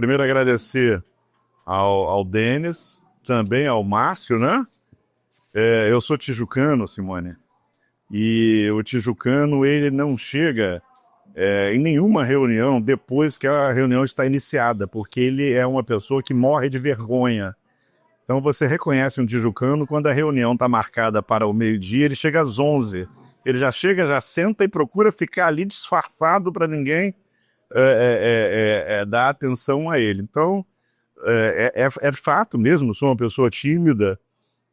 primeiro agradecer ao Denis, também ao Márcio, né? Eu sou tijucano, Simone, e o tijucano, ele não chega em nenhuma reunião depois que a reunião está iniciada, porque ele é uma pessoa que morre de vergonha. Então você reconhece um tijucano quando a reunião está marcada para o meio-dia, ele chega às 11. Ele já chega, já senta e procura ficar ali disfarçado para ninguém dar atenção a ele. Então, é fato mesmo, sou uma pessoa tímida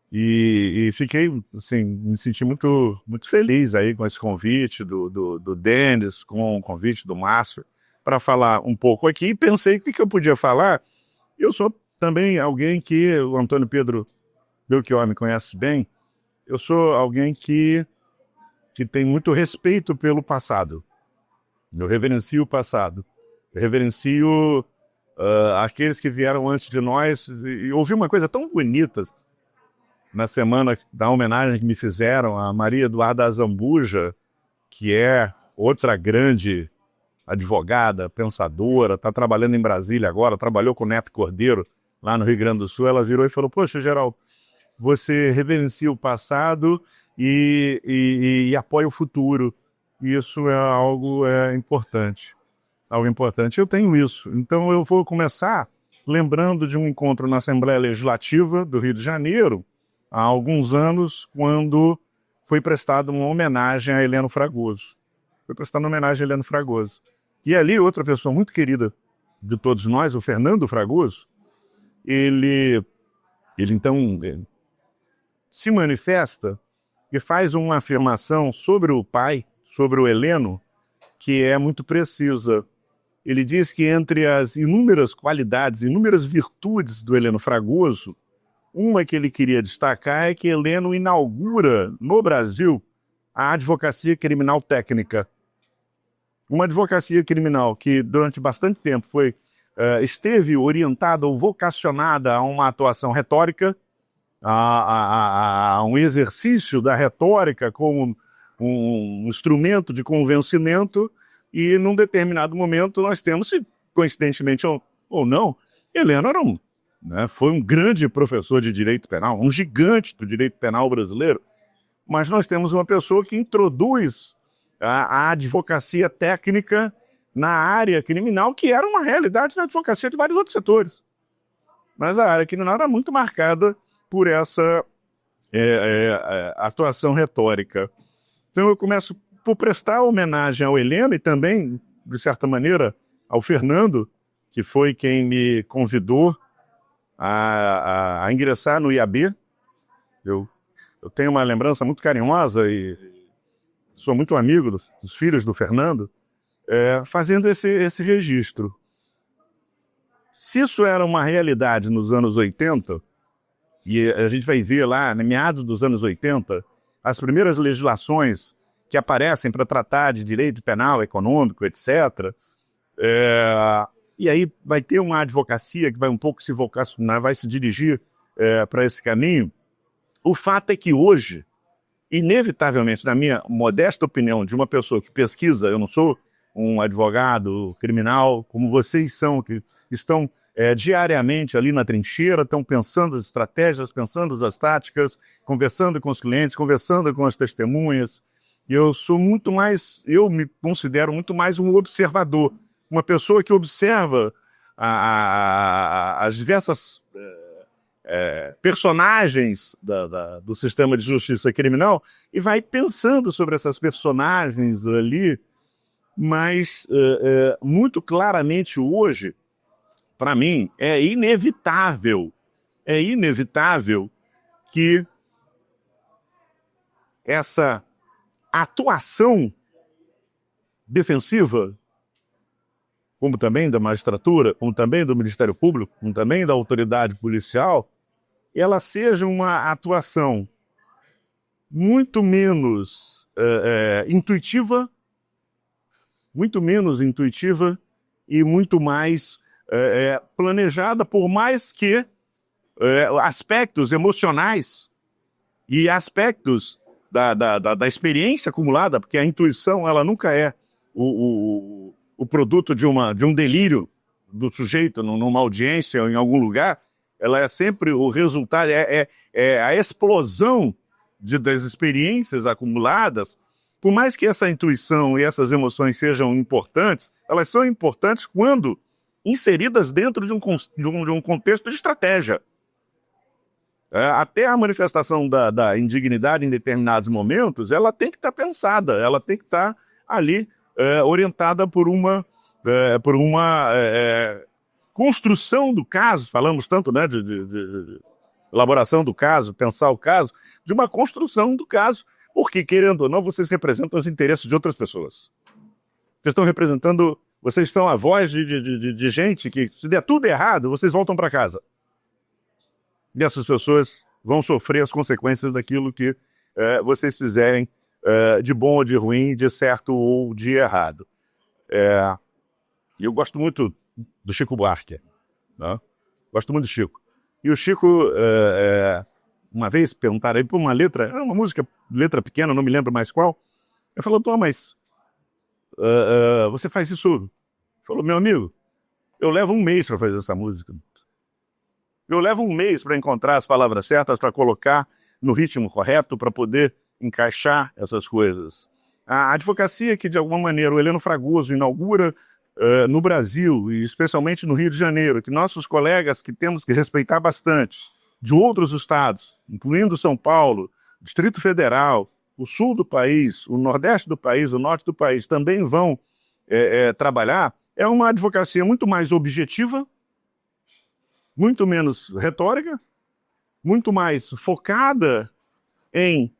e fiquei, assim, me senti muito, muito feliz aí com esse convite do Denis, com o convite do Márcio, para falar um pouco aqui. Pensei o que eu podia falar. Eu sou também alguém que o Antônio Pedro Belchior me conhece bem. Eu sou alguém que tem muito respeito pelo passado. Eu reverencio o passado. Eu reverencio aqueles que vieram antes de nós. E ouvi uma coisa tão bonita na semana da homenagem que me fizeram a Maria Eduarda Azambuja, que é outra grande advogada, pensadora, está trabalhando em Brasília agora, trabalhou com o Neto Cordeiro lá no Rio Grande do Sul. Ela virou e falou: poxa, Geraldo, você reverencia o passado e apoia o futuro. Isso é algo importante. Algo importante. Eu tenho isso. Então eu vou começar lembrando de um encontro na Assembleia Legislativa do Rio de Janeiro, há alguns anos, quando foi prestada uma homenagem a Heleno Fragoso. Foi prestada uma homenagem a Heleno Fragoso. E ali outra pessoa muito querida de todos nós, o Fernando Fragoso, ele então se manifesta e faz uma afirmação sobre o pai, sobre o Heleno, que é muito precisa. Ele diz que entre as inúmeras qualidades, inúmeras virtudes do Heleno Fragoso, uma que ele queria destacar é que Heleno inaugura no Brasil a advocacia criminal técnica. Uma advocacia criminal que durante bastante tempo esteve orientada ou vocacionada a uma atuação retórica, a um exercício da retórica como um instrumento de convencimento, e num determinado momento nós temos, coincidentemente ou não, Heleno foi um grande professor de direito penal, um gigante do direito penal brasileiro, mas nós temos uma pessoa que introduz a advocacia técnica na área criminal, que era uma realidade na advocacia de vários outros setores. Mas a área criminal era muito marcada por essa atuação retórica. Então eu começo por prestar homenagem ao Heleno e também, de certa maneira, ao Fernando, que foi quem me convidou a ingressar no IAB. Eu tenho uma lembrança muito carinhosa e sou muito amigo dos filhos do Fernando, fazendo esse registro. Se isso era uma realidade nos anos 80, e a gente vai ver lá, em meados dos anos 80, as primeiras legislações que aparecem para tratar de direito penal, econômico, etc. E aí vai ter uma advocacia que vai um pouco se vocacionar, vai se dirigir para esse caminho. O fato é que hoje, inevitavelmente, na minha modesta opinião, de uma pessoa que pesquisa, eu não sou um advogado criminal como vocês são, que estão diariamente ali na trincheira, estão pensando as estratégias, pensando as táticas, conversando com os clientes, conversando com as testemunhas. Eu me considero muito mais um observador, uma pessoa que observa as diversas personagens do sistema de justiça criminal e vai pensando sobre essas personagens ali, mas muito claramente hoje, para mim, é inevitável que essa atuação defensiva, como também da magistratura, como também do Ministério Público, como também da autoridade policial, ela seja uma atuação muito menos intuitiva e muito mais planejada, por mais que aspectos emocionais e aspectos da experiência acumulada, porque a intuição ela nunca é o produto de um delírio do sujeito numa audiência ou em algum lugar, ela é sempre o resultado, é a explosão das experiências acumuladas. Por mais que essa intuição e essas emoções sejam importantes, elas são importantes quando inseridas dentro de um contexto de estratégia. Até a manifestação da indignidade em determinados momentos, ela tem que estar pensada, ela tem que estar ali orientada por uma construção do caso. Falamos tanto, né, de elaboração do caso, pensar o caso, de uma construção do caso, porque, querendo ou não, vocês representam os interesses de outras pessoas. Vocês estão representando, vocês são a voz de gente que, se der tudo errado, vocês voltam para casa. E essas pessoas vão sofrer as consequências daquilo que vocês fizerem de bom ou de ruim, de certo ou de errado. E eu gosto muito do Chico Buarque, né? Gosto muito do Chico. E o Chico, uma vez perguntaram aí por uma letra, era uma música, letra pequena, não me lembro mais qual. Ele falou, pô, mas você faz isso? Ele falou, meu amigo, eu levo um mês para fazer essa música. Eu levo um mês para encontrar as palavras certas, para colocar no ritmo correto, para poder encaixar essas coisas. A advocacia que, de alguma maneira, o Heleno Fragoso inaugura no Brasil, e especialmente no Rio de Janeiro, que nossos colegas, que temos que respeitar bastante, de outros estados, incluindo São Paulo, Distrito Federal, o sul do país, o nordeste do país, o norte do país, também vão trabalhar, é uma advocacia muito mais objetiva, muito menos retórica, muito mais focada em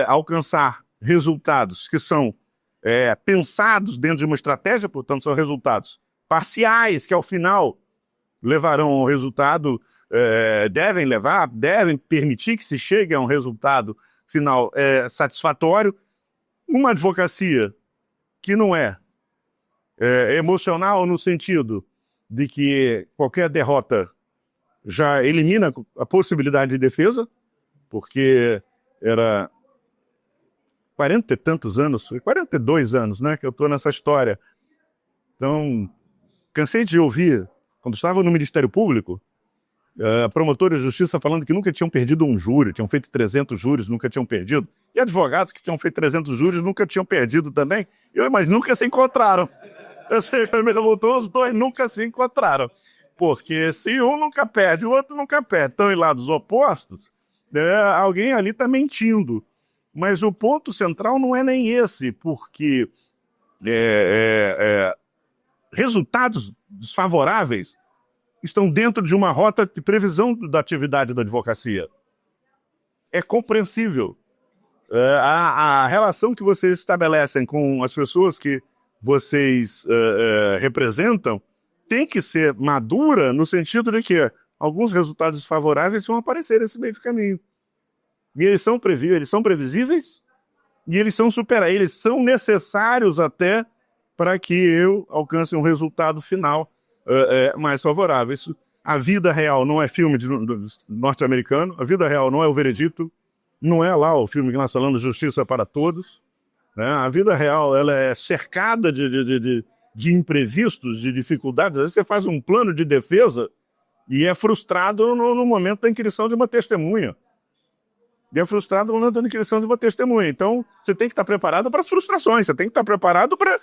alcançar resultados que são pensados dentro de uma estratégia, portanto, são resultados parciais, que ao final levarão ao resultado, devem permitir que se chegue a um resultado final satisfatório. Uma advocacia que não é emocional no sentido de que qualquer derrota já elimina a possibilidade de defesa, porque era 40 e tantos anos, 42 anos, né, que eu estou nessa história. Então, cansei de ouvir, quando estava no Ministério Público, promotores de justiça falando que nunca tinham perdido um júri, tinham feito 300 júris, nunca tinham perdido, e advogados que tinham feito 300 júris nunca tinham perdido também, mas nunca se encontraram. Eu sei, os dois nunca se encontraram. Porque se um nunca perde, o outro nunca perde. Estão em lados opostos, alguém ali está mentindo. Mas o ponto central não é nem esse, porque resultados desfavoráveis estão dentro de uma rota de previsão da atividade da advocacia. É compreensível. A relação que vocês estabelecem com as pessoas que vocês representam tem que ser madura no sentido de que alguns resultados desfavoráveis vão aparecer nesse meio do caminho. E eles são previsíveis e eles são necessários até para que eu alcance um resultado final mais favorável. A vida real não é filme norte-americano, a vida real não é o veredito, não é lá o filme que nós falamos, Justiça para Todos. Né? A vida real ela é cercada de imprevistos, de dificuldades. Às vezes você faz um plano de defesa e é frustrado no momento da inquirição de uma testemunha. Então, você tem que estar preparado para as frustrações, você tem que estar preparado para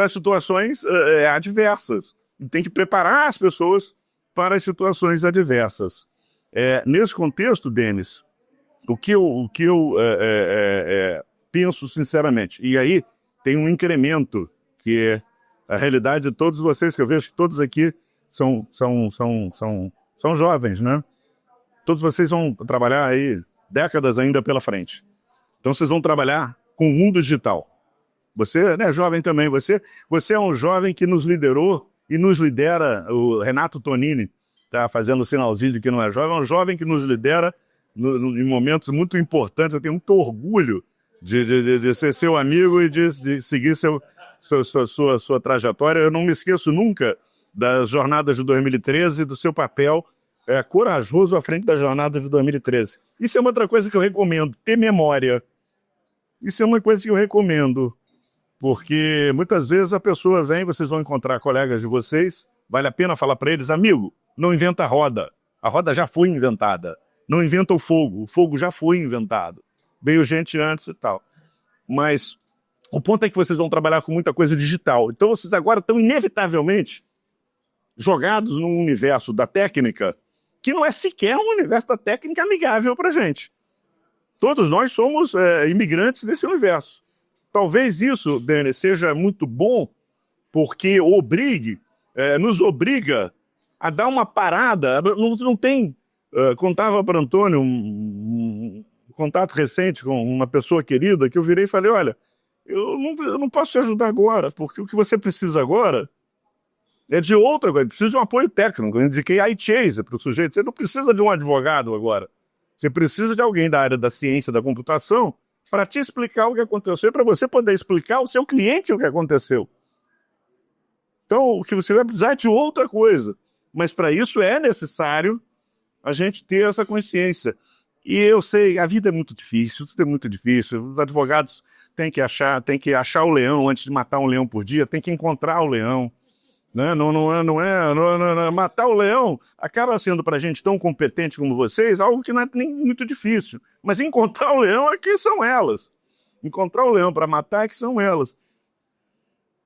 as situações adversas. E tem que preparar as pessoas para as situações adversas. Nesse contexto, Denis, o que eu penso sinceramente, e aí tem um incremento, que é a realidade de todos vocês, que eu vejo que todos aqui são jovens, né? Todos vocês vão trabalhar aí décadas ainda pela frente. Então vocês vão trabalhar com o mundo digital. Você é jovem também, você é um jovem que nos liderou e nos lidera. O Renato Tonini está fazendo o sinalzinho de que não é jovem, é um jovem que nos lidera em momentos muito importantes. Eu tenho muito orgulho de ser seu amigo e de seguir sua trajetória. Eu não me esqueço nunca das jornadas de 2013 e do seu papel corajoso à frente da jornada de 2013. Isso é uma outra coisa que eu recomendo, ter memória. Isso é uma coisa que eu recomendo, porque muitas vezes a pessoa vem, vocês vão encontrar colegas de vocês, vale a pena falar para eles, amigo, não inventa a roda já foi inventada. Não inventa o fogo já foi inventado. Veio gente antes e tal. Mas o ponto é que vocês vão trabalhar com muita coisa digital. Então vocês agora estão inevitavelmente jogados num universo da técnica que não é sequer um universo da técnica amigável para a gente. Todos nós somos imigrantes desse universo. Talvez isso, Denis, seja muito bom porque nos obriga a dar uma parada. Não tem... contava para Antônio um contato recente com uma pessoa querida que eu virei e falei, olha, eu não posso te ajudar agora, porque o que você precisa agora é de outra coisa, precisa de um apoio técnico. Eu indiquei iChase para o sujeito. Você não precisa de um advogado agora. Você precisa de alguém da área da ciência da computação para te explicar o que aconteceu e para você poder explicar ao seu cliente o que aconteceu. Então, o que você vai precisar é de outra coisa. Mas para isso é necessário a gente ter essa consciência. E eu sei, a vida é muito difícil, tudo é muito difícil. Os advogados têm que achar o leão antes de matar um leão por dia, tem que encontrar o leão. Né? Não é, matar o leão acaba sendo para gente tão competente como vocês algo que não é nem muito difícil. Mas encontrar o leão é que são elas. Encontrar o leão para matar é que são elas.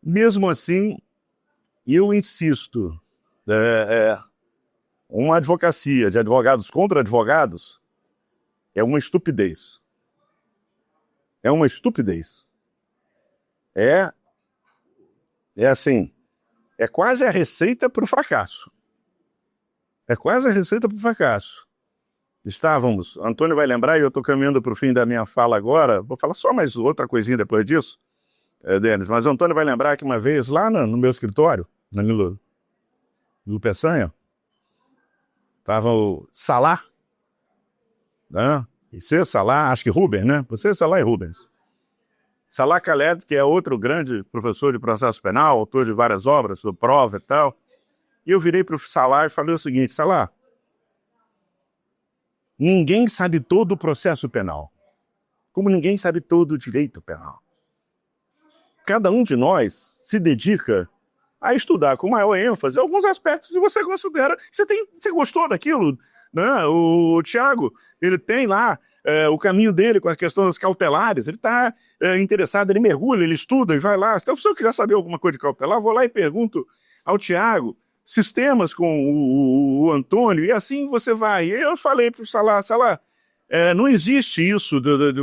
Mesmo assim, eu insisto, uma advocacia de advogados contra advogados é uma estupidez. É uma estupidez. É assim, é quase a receita para o fracasso. É quase a receita para o fracasso. Antônio vai lembrar, e eu estou caminhando para o fim da minha fala agora, vou falar só mais outra coisinha depois disso, Denis, mas o Antônio vai lembrar que uma vez, lá no meu escritório, na Nilo Peçanha, estava o Salah, né? Você, Salah, acho que Rubens, né? Você, Salah e Rubens. Salah Khaled, que é outro grande professor de processo penal, autor de várias obras sobre prova e tal. E eu virei para o Salah e falei o seguinte, Salah, ninguém sabe todo o processo penal, como ninguém sabe todo o direito penal. Cada um de nós se dedica a estudar com maior ênfase alguns aspectos que você considera. Você gostou daquilo? Né? O Tiago, ele tem lá o caminho dele com as questões cautelares, ele está interessado, ele mergulha, ele estuda e vai lá. Então, se eu quiser saber alguma coisa de cautelar, vou lá e pergunto ao Tiago, sistemas com o Antônio, e assim você vai. E eu falei para o Salah, não existe isso de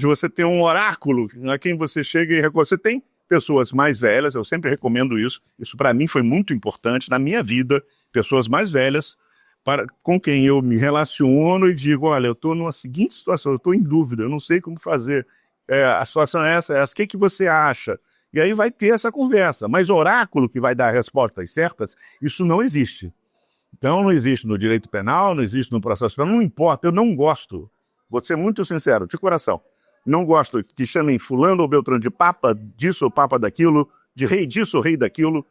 você ter um oráculo a quem você chega e reconhece. Você tem pessoas mais velhas, eu sempre recomendo isso. Isso para mim foi muito importante na minha vida, pessoas mais velhas, com quem eu me relaciono e digo, olha, eu estou numa seguinte situação, eu estou em dúvida, eu não sei como fazer. A situação é essa, o que você acha? E aí vai ter essa conversa. Mas oráculo que vai dar respostas certas, isso não existe. Então não existe no direito penal, não existe no processo penal, não importa, eu não gosto. Vou ser muito sincero, de coração. Não gosto que chamem fulano ou beltrano de papa disso ou papa daquilo, de rei disso ou rei daquilo.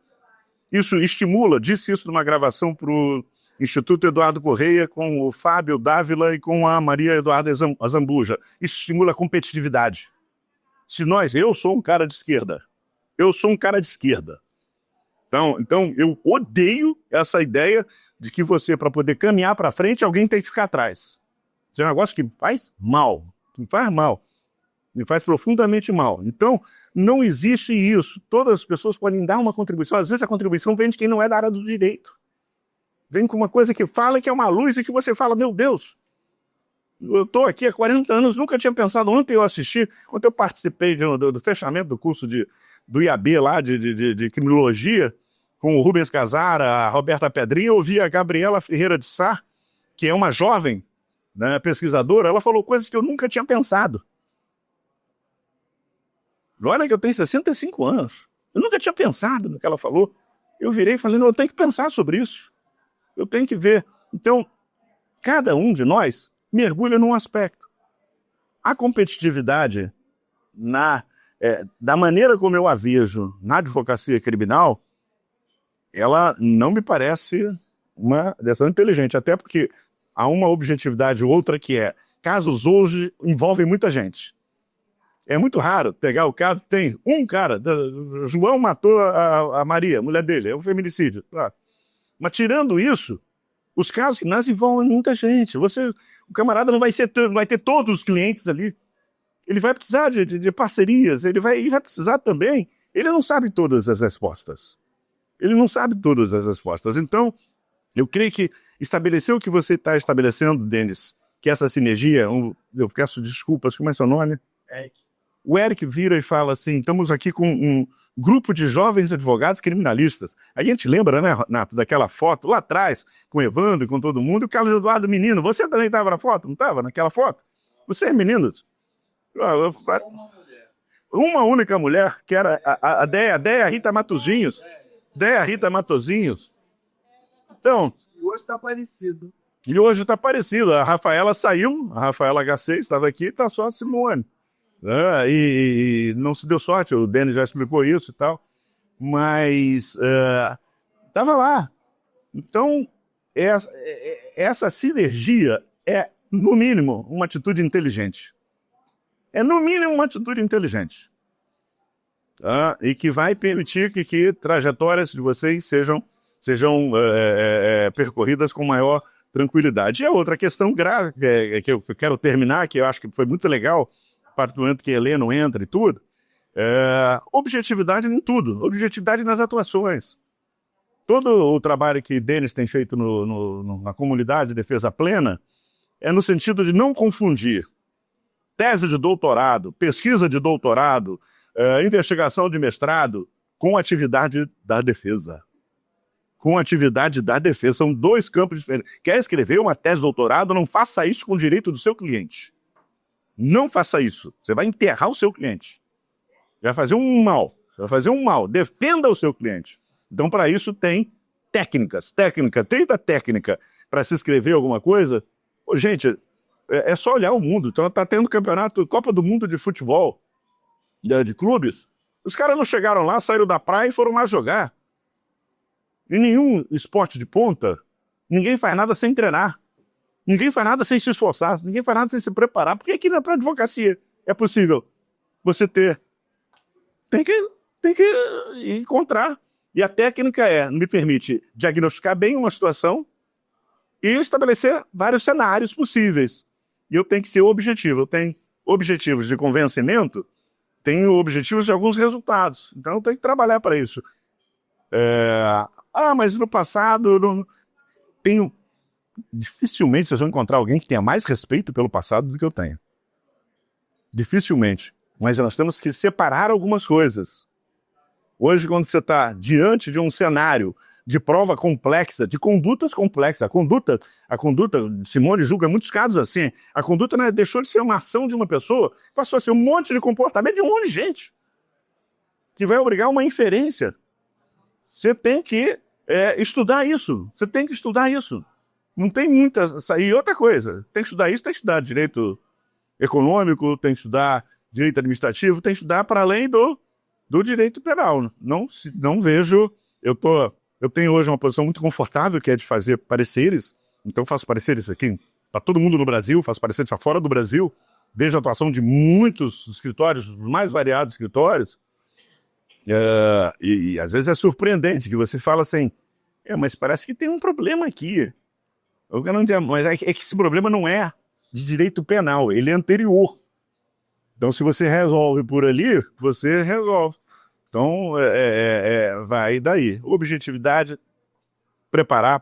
Isso estimula, disse isso numa gravação para o Instituto Eduardo Correia com o Fábio Dávila e com a Maria Eduarda Zambuja. Isso estimula a competitividade. Eu sou um cara de esquerda. Então eu odeio essa ideia de que você, para poder caminhar para frente, alguém tem que ficar atrás. Isso é um negócio que faz mal. Me faz profundamente mal. Então, não existe isso. Todas as pessoas podem dar uma contribuição. Às vezes a contribuição vem de quem não é da área do direito. Vem com uma coisa que fala que é uma luz e que você fala, meu Deus, eu estou aqui há 40 anos, nunca tinha pensado. Ontem eu assisti, ontem eu participei do fechamento do curso do IAB lá, de criminologia, com o Rubens Casara, a Roberta Pedrinha, eu ouvi a Gabriela Ferreira de Sá, que é uma jovem, né, pesquisadora, ela falou coisas que eu nunca tinha pensado. Olha que eu tenho 65 anos. Eu nunca tinha pensado no que ela falou. Eu virei e falei, não, eu tenho que pensar sobre isso. Eu tenho que ver. Então, cada um de nós mergulha num aspecto. A competitividade, da maneira como eu a vejo na advocacia criminal, ela não me parece uma decisão inteligente. Até porque há uma objetividade outra que casos hoje envolvem muita gente. É muito raro pegar o caso, tem um cara, João matou a Maria, mulher dele, é um feminicídio. Tá. Mas tirando isso, os casos que nascem envolvem muita gente. O camarada não vai ter todos os clientes ali. Ele vai precisar de parcerias, ele vai precisar também. Ele não sabe todas as respostas. Ele não sabe todas as respostas. Então, eu creio que estabelecer o que você está estabelecendo, Denis, que essa sinergia, eu peço desculpas, como é seu nome? Eric. O Eric vira e fala assim, estamos aqui com um grupo de jovens advogados criminalistas. Aí a gente lembra, né, Nato, daquela foto lá atrás, com o Evandro e com todo mundo, e o Carlos Eduardo menino. Você também estava na foto, não estava naquela foto? Você é menino? Uma única mulher, que era a Deia Rita Matosinhos. Deia Rita Matosinhos. Então... Hoje está parecido. E hoje está parecido. A Rafaela saiu, a Rafaela H6 estava aqui, está só a Simone. E não se deu sorte, o Denis já explicou isso e tal. Mas estava lá. Então, essa sinergia é, no mínimo, uma atitude inteligente. É, no mínimo, uma atitude inteligente. E que vai permitir que trajetórias de vocês sejam percorridas com maior tranquilidade. E a outra questão grave que eu quero terminar, que eu acho que foi muito legal, a partir do momento que Heleno entra e tudo, objetividade em tudo, objetividade nas atuações. Todo o trabalho que Denis tem feito na comunidade de defesa plena é no sentido de não confundir tese de doutorado, pesquisa de doutorado, investigação de mestrado com atividade da defesa. Com atividade da defesa. São dois campos diferentes. Quer escrever uma tese de doutorado, não faça isso com o direito do seu cliente. Não faça isso. Você vai enterrar o seu cliente. Vai fazer um mal. Vai fazer um mal. Defenda o seu cliente. Então, para isso, tem técnicas. Tenta técnica para se escrever alguma coisa. Pô, gente, é só olhar o mundo. Então, está tendo campeonato, Copa do Mundo de futebol, de clubes. Os caras não chegaram lá, saíram da praia e foram lá jogar. Em nenhum esporte de ponta, ninguém faz nada sem treinar. Ninguém faz nada sem se esforçar. Ninguém faz nada sem se preparar. Porque aqui na advocacia é possível você ter. Tem que encontrar. E a técnica me permite diagnosticar bem uma situação e estabelecer vários cenários possíveis. E eu tenho que ser objetivo. Eu tenho objetivos de convencimento, tenho objetivos de alguns resultados. Então eu tenho que trabalhar para isso. Mas no passado não tenho. Dificilmente vocês vão encontrar alguém que tenha mais respeito pelo passado do que eu tenho. Dificilmente. Mas nós temos que separar algumas coisas. Hoje, quando você está diante de um cenário de prova complexa, de condutas complexas, a conduta, Simone julga muitos casos assim, a conduta, né, deixou de ser uma ação de uma pessoa, passou a ser um monte de comportamento de um monte de gente, que vai obrigar uma inferência. Você tem que estudar isso. Você tem que estudar isso. Não tem muita... E outra coisa, tem que estudar isso, tem que estudar direito econômico, tem que estudar direito administrativo, tem que estudar para além do direito penal. Não vejo... Eu tenho hoje uma posição muito confortável, que é de fazer pareceres. Então faço pareceres aqui para todo mundo no Brasil, faço pareceres para fora do Brasil. Vejo a atuação de muitos escritórios, os mais variados escritórios. E às vezes é surpreendente que você fala assim, mas parece que tem um problema aqui. Mas é que esse problema não é de direito penal, ele é anterior. Então se você resolve por ali, você resolve. Então vai daí. Objetividade, preparar.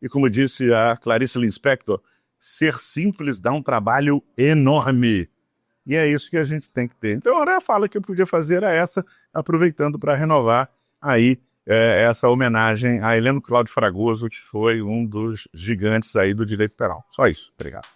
E como disse a Clarice Lispector, ser simples dá um trabalho enorme. E é isso que a gente tem que ter. Então, a fala que eu podia fazer era essa, aproveitando para renovar aí essa homenagem a Heleno Cláudio Fragoso, que foi um dos gigantes aí do direito penal. Só isso. Obrigado.